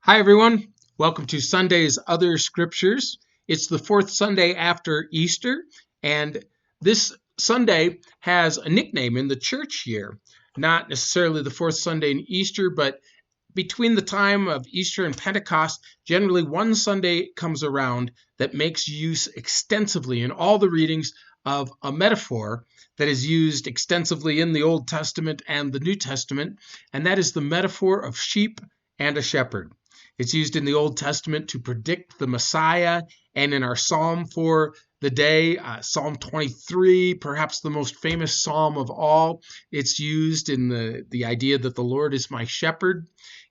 Hi, everyone. Welcome to Sunday's Other Scriptures. It's the fourth Sunday after Easter, and this Sunday has a nickname in the church here. Not necessarily the fourth Sunday in Easter, but between the time of Easter and Pentecost, generally one Sunday comes around that makes use extensively in all the readings of a metaphor that is used extensively in the Old Testament and the New Testament, and that is the metaphor of sheep and a shepherd. It's used in the Old Testament to predict the Messiah, and in our psalm for the day, Psalm 23, perhaps the most famous psalm of all, it's used in the idea that the Lord is my shepherd.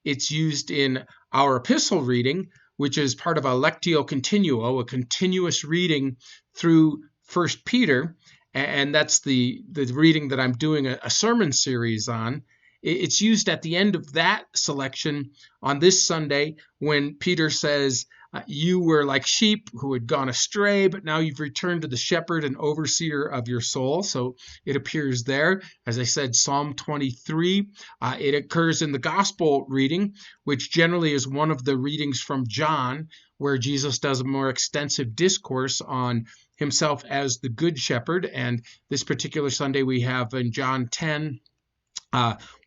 It's used in our epistle reading, which is part of a lectio continuo, a continuous reading through 1 Peter, and that's the reading that I'm doing a sermon series on. It's used at the end of that selection on this Sunday when Peter says, you were like sheep who had gone astray, but now you've returned to the shepherd and overseer of your soul. So it appears there. As I said, Psalm 23. It occurs in the gospel reading, which generally is one of the readings from John, where Jesus does a more extensive discourse on himself as the good shepherd. And this particular Sunday we have in John 10,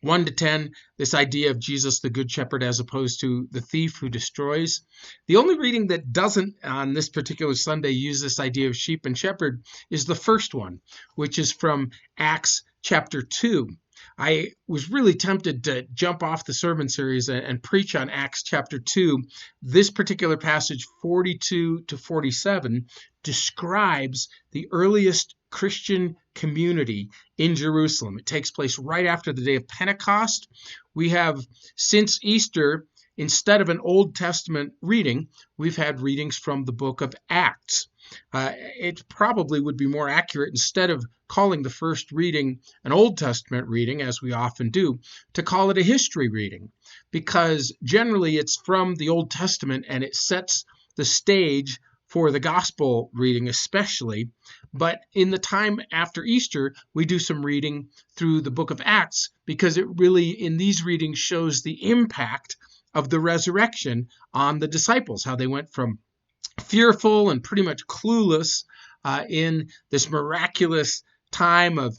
1 to 10, this idea of Jesus, the Good Shepherd, as opposed to the thief who destroys. The only reading that doesn't, on this particular Sunday, use this idea of sheep and shepherd is the first one, which is from Acts chapter 2. I was really tempted to jump off the sermon series and preach on Acts chapter 2. This particular passage, 42 to 47, describes the earliest Christian community in Jerusalem. It takes place right after the day of Pentecost. We have, since Easter, instead of an Old Testament reading, we've had readings from the book of Acts. It probably would be more accurate, instead of calling the first reading an Old Testament reading, as we often do, to call it a history reading, because generally it's from the Old Testament and it sets the stage for the gospel reading especially. But in the time after Easter, we do some reading through the book of Acts, because it really, in these readings, shows the impact of the resurrection on the disciples, how they went from fearful and pretty much clueless in this miraculous time of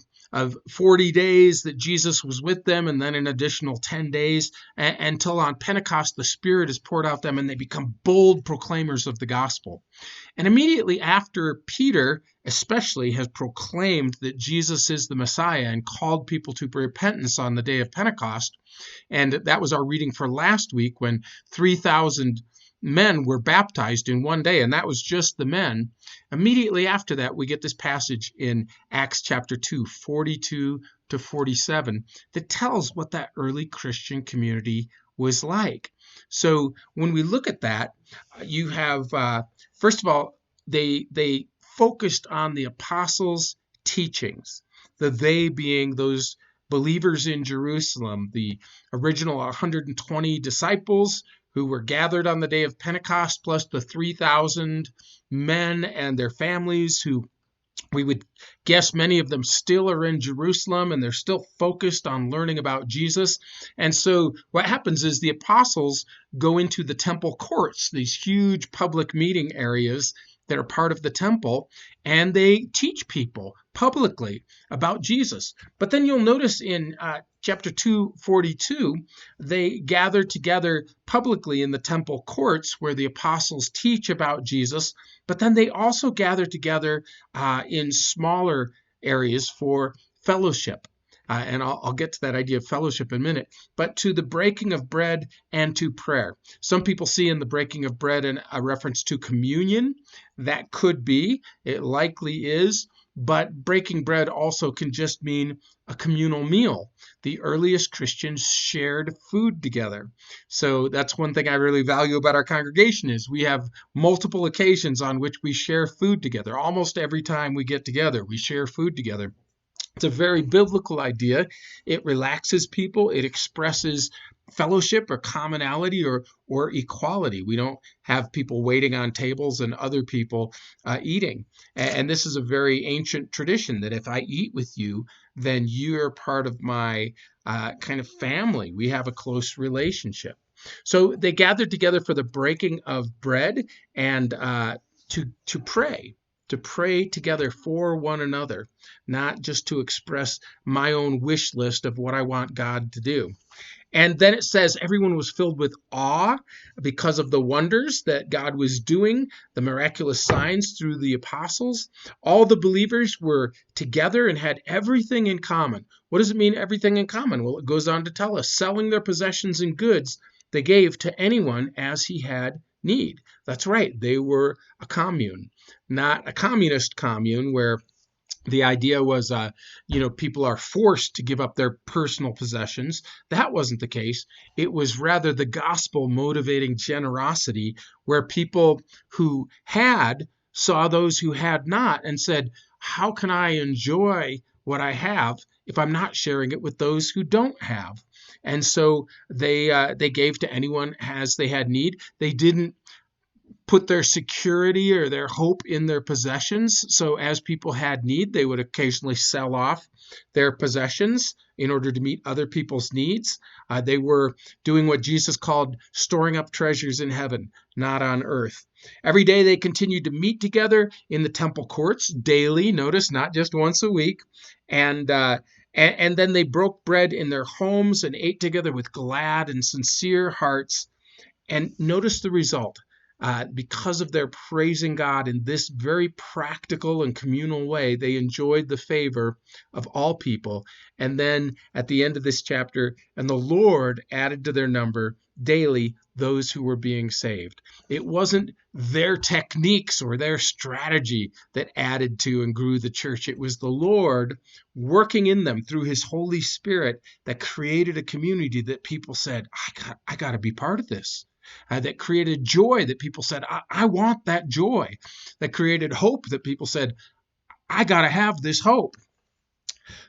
40 days that Jesus was with them, and then an additional 10 days until on Pentecost the Spirit is poured out them and they become bold proclaimers of the gospel. And immediately after Peter especially has proclaimed that Jesus is the Messiah and called people to repentance on the day of Pentecost, and that was our reading for last week when 3,000 men were baptized in one day, and that was just the men. Immediately after that, we get this passage in Acts chapter 2, 42 to 47, that tells what that early Christian community was like. So when we look at that, you have, first of all, they focused on the apostles' teachings, the they being those believers in Jerusalem, the original 120 disciples who were gathered on the day of Pentecost, plus the 3,000 men and their families, who we would guess many of them still are in Jerusalem and they're still focused on learning about Jesus. And so what happens is the apostles go into the temple courts, these huge public meeting areas that are part of the temple, and they teach people publicly about Jesus. But then you'll notice in chapter 2:42, they gather together publicly in the temple courts where the apostles teach about Jesus, but then they also gather together in smaller areas for fellowship. And I'll get to that idea of fellowship in a minute, but to the breaking of bread and to prayer. Some people see in the breaking of bread a reference to communion. That could be, it likely is, but breaking bread also can just mean a communal meal. The earliest Christians shared food together. So that's one thing I really value about our congregation, is we have multiple occasions on which we share food together. Almost every time we get together, we share food together. It's a very biblical idea. It relaxes people. It expresses fellowship or commonality or equality. We don't have people waiting on tables and other people eating. And this is a very ancient tradition, that if I eat with you, then you're part of my kind of family. We have a close relationship. So they gathered together for the breaking of bread and to pray. To pray together for one another, not just to express my own wish list of what I want God to do. And then it says everyone was filled with awe because of the wonders that God was doing, the miraculous signs through the apostles. All the believers were together and had everything in common. What does it mean, everything in common? Well, it goes on to tell us, selling their possessions and goods, they gave to anyone as he had need. That's right. They were a commune, not a communist commune where the idea was, people are forced to give up their personal possessions. That wasn't the case. It was rather the gospel motivating generosity, where people who had saw those who had not and said, how can I enjoy what I have if I'm not sharing it with those who don't have? And so they gave to anyone as they had need. They didn't put their security or their hope in their possessions. So as people had need, they would occasionally sell off their possessions in order to meet other people's needs. They were doing what Jesus called storing up treasures in heaven, not on earth. Every day they continued to meet together in the temple courts daily, notice, not just once a week. And then they broke bread in their homes and ate together with glad and sincere hearts. And notice the result. Because of their praising God in this very practical and communal way, they enjoyed the favor of all people. And then at the end of this chapter, and the Lord added to their number daily those who were being saved. It wasn't their techniques or their strategy that added to and grew the church. It was the Lord working in them through his Holy Spirit that created a community that people said, I got to be part of this. That created joy that people said, I want that joy. That created hope that people said, I got to have this hope.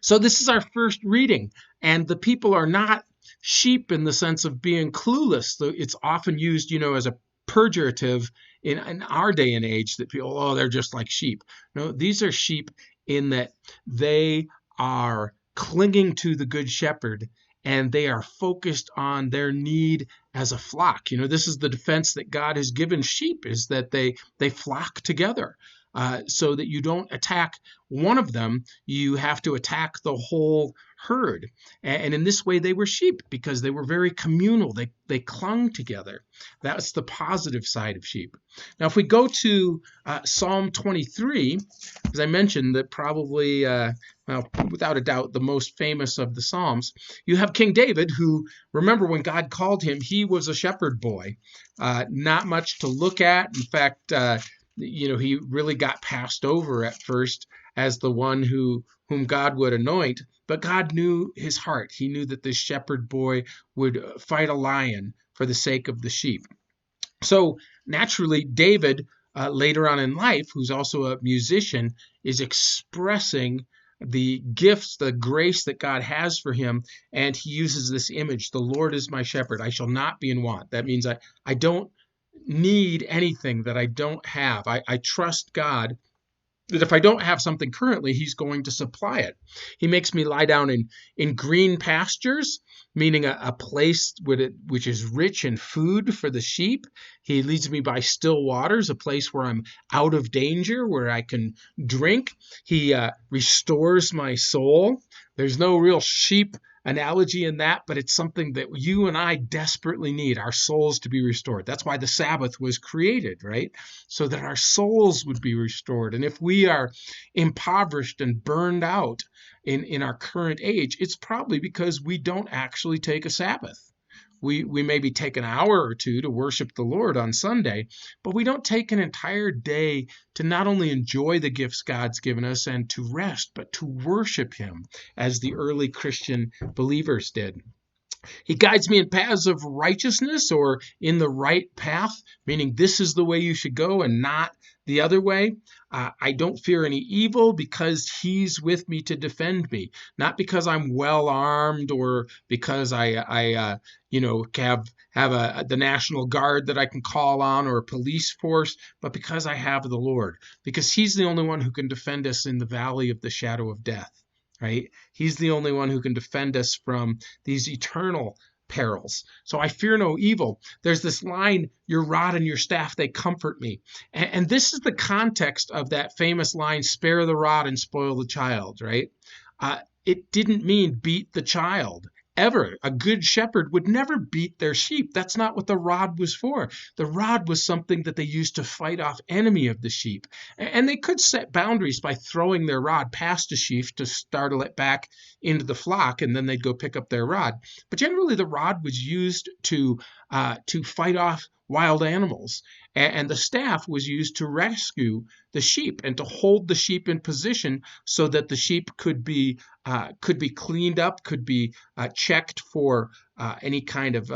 So this is our first reading, and the people are not sheep in the sense of being clueless. It's often used, as a pejorative in our day and age, that people, they're just like sheep. No, these are sheep in that they are clinging to the good shepherd, and they are focused on their need as a flock. This is the defense that God has given sheep, is that they flock together. So that you don't attack one of them, you have to attack the whole herd. And in this way, they were sheep because they were very communal. They clung together. That's the positive side of sheep. Now, if we go to Psalm 23, as I mentioned, that probably, without a doubt, the most famous of the Psalms, you have King David, who, remember when God called him, he was a shepherd boy. Not much to look at. In fact, he really got passed over at first as the one whom God would anoint, but God knew his heart. He knew that this shepherd boy would fight a lion for the sake of the sheep. So naturally, David, later on in life, who's also a musician, is expressing the gifts, the grace that God has for him, and he uses this image, the Lord is my shepherd, I shall not be in want. That means I don't need anything that I don't have. I trust God that if I don't have something currently, he's going to supply it. He makes me lie down in green pastures, meaning a place which is rich in food for the sheep. He leads me by still waters, a place where I'm out of danger, where I can drink. He restores my soul. There's no real sheep analogy in that, but it's something that you and I desperately need, our souls to be restored. That's why the Sabbath was created, right? So that our souls would be restored. And if we are impoverished and burned out in our current age, it's probably because we don't actually take a Sabbath. We maybe take an hour or two to worship the Lord on Sunday, but we don't take an entire day to not only enjoy the gifts God's given us and to rest, but to worship him as the early Christian believers did. He guides me in paths of righteousness, or in the right path, meaning this is the way you should go and not the other way. I don't fear any evil because he's with me to defend me, not because I'm well armed or because I have the National Guard that I can call on, or a police force, but because I have the Lord, because he's the only one who can defend us in the valley of the shadow of death. Right? He's the only one who can defend us from these eternal perils. So I fear no evil. There's this line, your rod and your staff, they comfort me. And this is the context of that famous line, spare the rod and spoil the child, right? It didn't mean beat the child. Ever. A good shepherd would never beat their sheep. That's not what the rod was for. The rod was something that they used to fight off enemy of the sheep. And they could set boundaries by throwing their rod past a sheep to startle it back into the flock, and then they'd go pick up their rod. But generally, the rod was used to fight off wild animals, and the staff was used to rescue the sheep and to hold the sheep in position so that the sheep could be cleaned up, could be checked for any kind of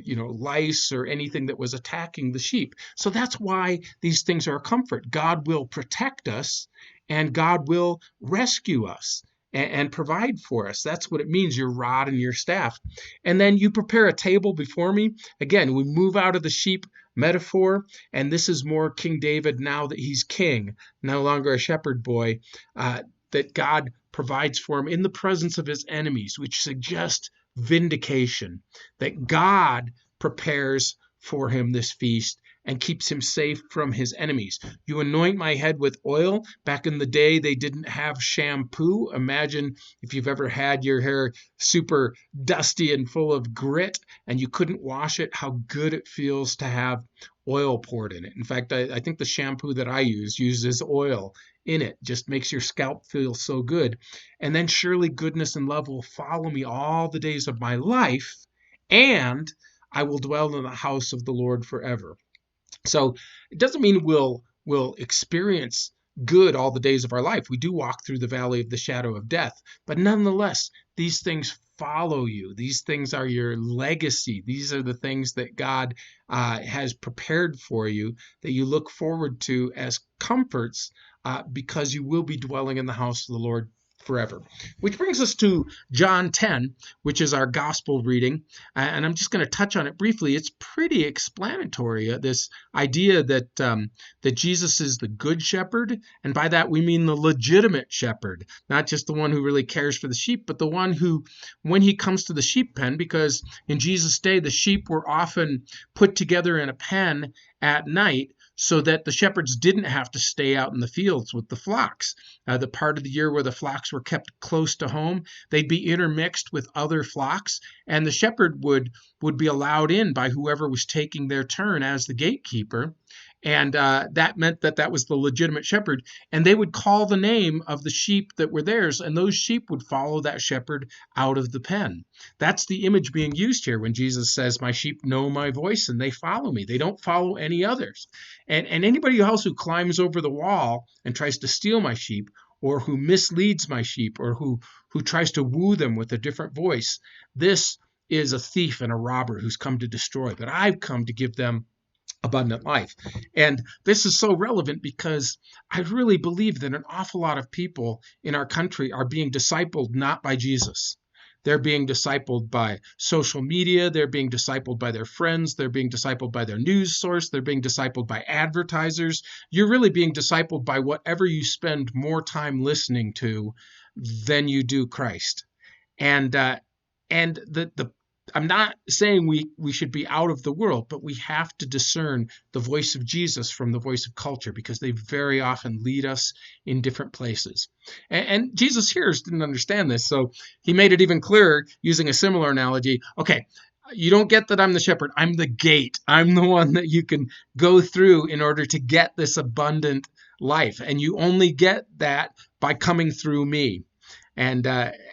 lice or anything that was attacking the sheep. So that's why these things are a comfort. God will protect us, and God will rescue us and provide for us. That's what it means, your rod and your staff. And then you prepare a table before me. Again, we move out of the sheep metaphor, and this is more King David now that he's king, no longer a shepherd boy, that God provides for him in the presence of his enemies, which suggests vindication, that God prepares for him this feast and keeps him safe from his enemies. You anoint my head with oil. Back in the day, they didn't have shampoo. Imagine if you've ever had your hair super dusty and full of grit and you couldn't wash it, how good it feels to have oil poured in it. In fact, I think the shampoo that I use uses oil in it. Just makes your scalp feel so good. And then surely goodness and love will follow me all the days of my life, and I will dwell in the house of the Lord forever. So it doesn't mean we'll experience good all the days of our life. We do walk through the valley of the shadow of death, but nonetheless, these things follow you. These things are your legacy. These are the things that God has prepared for you, that you look forward to as comforts, because you will be dwelling in the house of the Lord forever. Which brings us to John 10, which is our gospel reading. And I'm just going to touch on it briefly. It's pretty explanatory, this idea that Jesus is the good shepherd. And by that, we mean the legitimate shepherd, not just the one who really cares for the sheep, but the one who, when he comes to the sheep pen, because in Jesus' day, the sheep were often put together in a pen at night, so that the shepherds didn't have to stay out in the fields with the flocks. The part of the year where the flocks were kept close to home, they'd be intermixed with other flocks, and the shepherd would be allowed in by whoever was taking their turn as the gatekeeper. And that meant that was the legitimate shepherd. And they would call the name of the sheep that were theirs, and those sheep would follow that shepherd out of the pen. That's the image being used here when Jesus says, my sheep know my voice and they follow me. They don't follow any others. And anybody else who climbs over the wall and tries to steal my sheep, or who misleads my sheep, or who tries to woo them with a different voice, this is a thief and a robber who's come to destroy. But I've come to give them abundant life. And this is so relevant because I really believe that an awful lot of people in our country are being discipled not by Jesus. They're being discipled by social media. They're being discipled by their friends. They're being discipled by their news source. They're being discipled by advertisers. You're really being discipled by whatever you spend more time listening to than you do Christ. And I'm not saying we should be out of the world, but we have to discern the voice of Jesus from the voice of culture, because they very often lead us in different places. And Jesus' hearers didn't understand this, so he made it even clearer using a similar analogy. Okay, you don't get that I'm the shepherd. I'm the gate. I'm the one that you can go through in order to get this abundant life. And you only get that by coming through me. And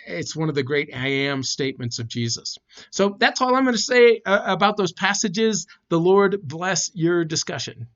it's one of the great I am statements of Jesus. So that's all I'm going to say about those passages. The Lord bless your discussion.